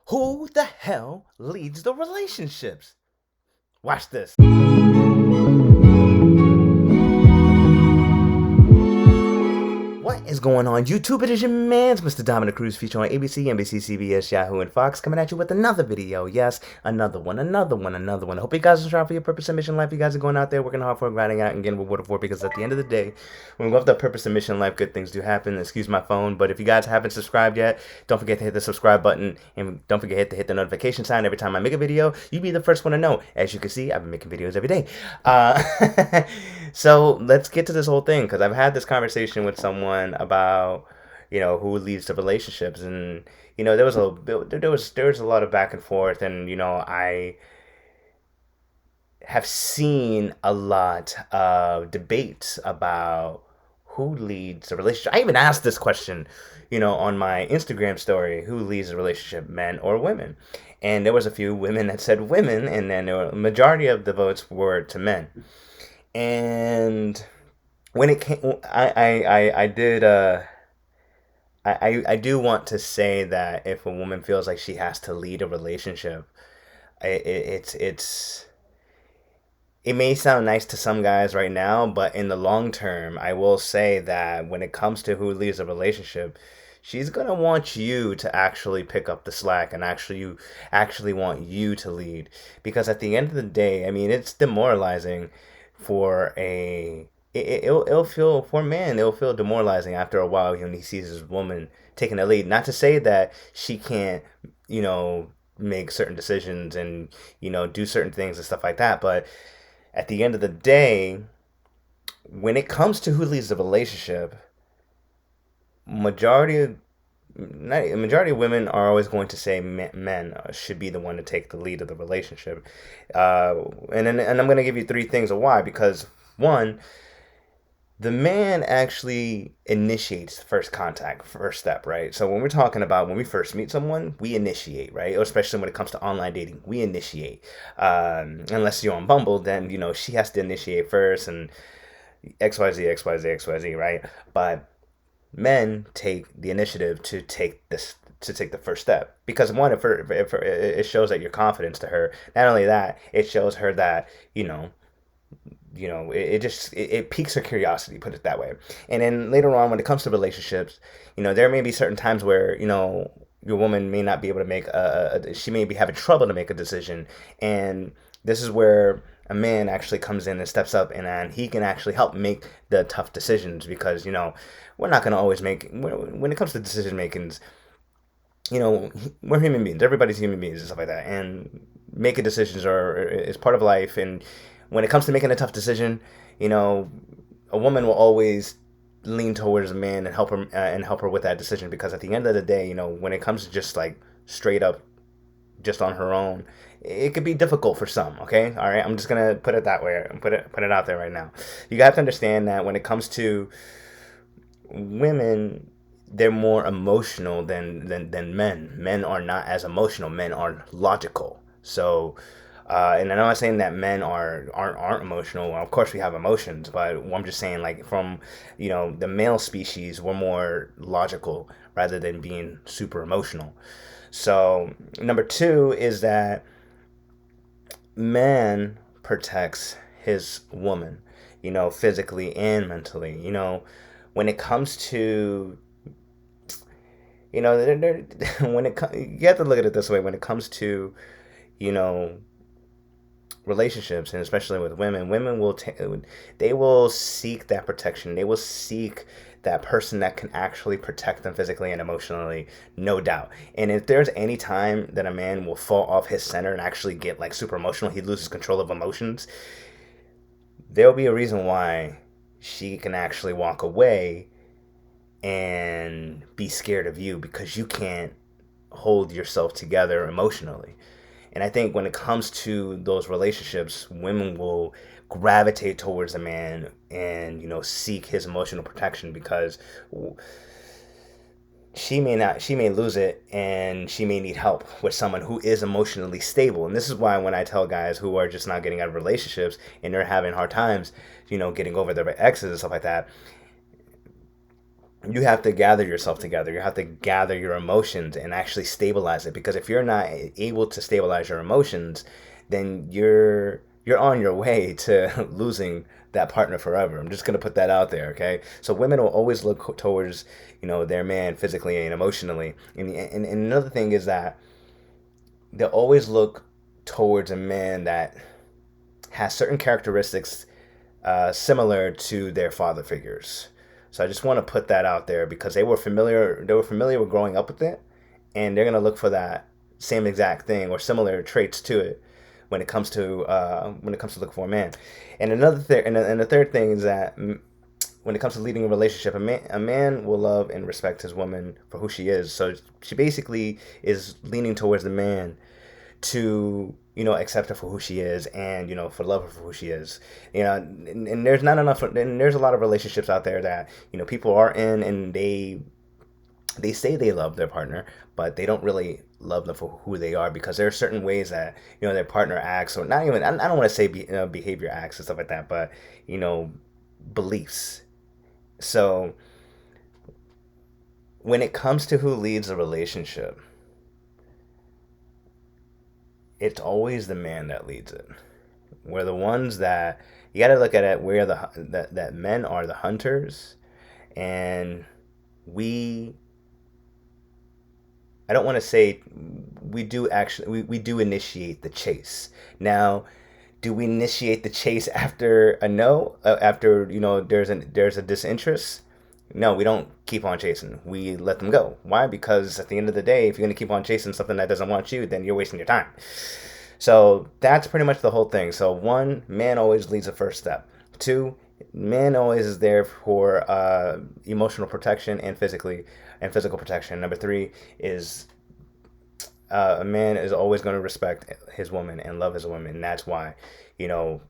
Who the hell leads the relationships? Watch this. What is going on, YouTube? It is your man's Mr. Dominic Cruz, featured on ABC, NBC, CBS, Yahoo, and Fox, coming at you with another video. Yes, another one. I hope you guys are striving for your purpose and mission in life. You guys are going out there, working hard for, grinding out, and getting rewarded for it, because at the end of the day, when we go after purpose and mission in life, good things do happen. Excuse my phone, but if you guys haven't subscribed yet, don't forget to hit the subscribe button, and don't forget to hit the notification sign every time I make a video. You'll be the first one to know. As you can see, I've been making videos every day. So let's get to this whole thing, because I've had this conversation with someone about, who leads the relationships, and there was a lot of back and forth, and I have seen a lot of debates about who leads the relationship. I even asked this question, on my Instagram story: who leads the relationship, men or women? And there was a few women that said women, and then the majority of the votes were to men. And when it came, I do want to say that if a woman feels like she has to lead a relationship, it may sound nice to some guys right now, but in the long term, I will say that when it comes to who leads a relationship, she's gonna want you to actually pick up the slack, and actually want you to lead, because at the end of the day, I mean, it's demoralizing for it'll feel, for a man, it'll feel demoralizing after a while when he sees his woman taking the lead. Not to say that she can't, make certain decisions and, do certain things and stuff like that. But at the end of the day, when it comes to who leads the relationship, majority of women are always going to say men should be the one to take the lead of the relationship. And I'm going to give you three things of why. Because one, the man actually initiates first contact, first step, right? So when we're talking about when we first meet someone, we initiate, right? Or especially when it comes to online dating, we initiate. Unless you're on Bumble, then, she has to initiate first, and XYZ, right? But men take the initiative to take the first step, because one, if it shows that you're confident to her. Not only that, it shows her that it piques her curiosity, put it that way. And then later on, when it comes to relationships, there may be certain times where your woman may not be able to make she may be having trouble to make a decision, and this is where a man actually comes in and steps up, and he can actually help make the tough decisions, because we're not going to always make, when it comes to decision makings, we're human beings. Everybody's human beings and stuff like that, and making decisions is part of life. And when it comes to making a tough decision, a woman will always lean towards a man and help her with that decision, because at the end of the day, when it comes to just like straight up, just on her own, it could be difficult for some. Okay, all right, I'm just gonna put it that way and put it out there right now. You have to understand that when it comes to women, they're more emotional than men. Men are not as emotional. Men are logical. So, and I'm not saying that men aren't emotional. Well, of course, we have emotions, but I'm just saying, like, from the male species, we're more logical rather than being super emotional. So, number two is that man protects his woman, physically and mentally. When it comes to, you have to look at it this way. When it comes to, relationships, and especially with women they will seek that protection. They will seek that person that can actually protect them physically and emotionally, no doubt. And if there's any time that a man will fall off his center and actually get like super emotional, he loses control of emotions, there'll be a reason why she can actually walk away and be scared of you, because you can't hold yourself together emotionally. And I think when it comes to those relationships, women will gravitate towards a man and, seek his emotional protection, because she may lose it, and she may need help with someone who is emotionally stable. And this is why when I tell guys who are just not getting out of relationships and they're having hard times, getting over their exes and stuff like that, you have to gather yourself together. You have to gather your emotions and actually stabilize it. Because if you're not able to stabilize your emotions, then you're on your way to losing that partner forever. I'm just gonna put that out there, okay? So women will always look towards, their man physically and emotionally. And another thing is that they'll always look towards a man that has certain characteristics similar to their father figures. So I just want to put that out there because they were familiar. They were familiar with growing up with it, and they're gonna look for that same exact thing or similar traits to it when it comes to looking for a man. And and the third thing is that when it comes to leading a relationship, a man will love and respect his woman for who she is. So she basically is leaning towards the man to accept her for who she is, and for love her for who she is. And there's not enough, and there's a lot of relationships out there that people are in, and they say they love their partner, but they don't really love them for who they are, because there are certain ways that their partner acts, or not even, I don't want to say behavior acts and stuff like that, but beliefs. So when it comes to who leads a relationship, it's always the man that leads it. We're the ones that you got to look at it. Where that men are the hunters, and we. I don't want to say we do actually. We do initiate the chase. Now, do we initiate the chase after a no? After there's a disinterest? No, we don't keep on chasing. We let them go. Why? Because at the end of the day, if you're going to keep on chasing something that doesn't want you, then you're wasting your time. So that's pretty much the whole thing. So one, man always leads the first step. Two, man always is there for emotional protection and physical protection. Number three is a man is always going to respect his woman and love his woman. And that's why, you know,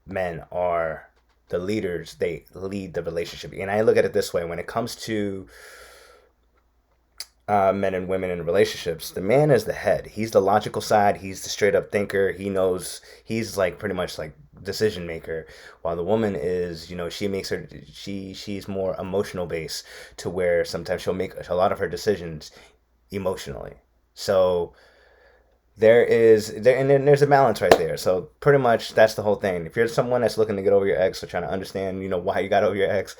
men are the leaders. They lead the relationship. And I look at it this way: when it comes to men and women in relationships, the man is the head. He's the logical side. He's the straight up thinker. He knows. He's like pretty much like decision maker, while the woman is, she makes her, she's more emotional based, to where sometimes she'll make a lot of her decisions emotionally. So and then there's a balance right there. So pretty much that's the whole thing. If you're someone that's looking to get over your ex, or trying to understand, why you got over your ex,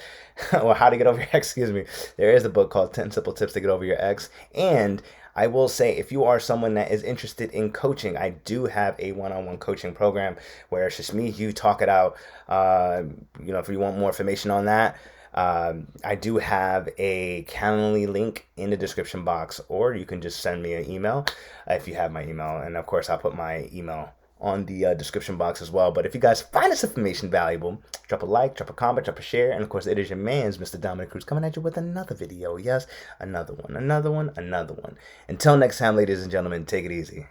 or how to get over your ex, excuse me, there is a book called 10 Simple Tips to Get Over Your Ex. And I will say, if you are someone that is interested in coaching, I do have a one-on-one coaching program where it's just me, you talk it out. If you want more information on that, I do have a Calendly link in the description box, or you can just send me an email if you have my email. And of course, I'll put my email on the description box as well. But if you guys find this information valuable, drop a like, drop a comment, drop a share. And of course, it is your man's Mr. Dominic Cruz coming at you with another video. Yes, another one. Until next time, ladies and gentlemen, take it easy.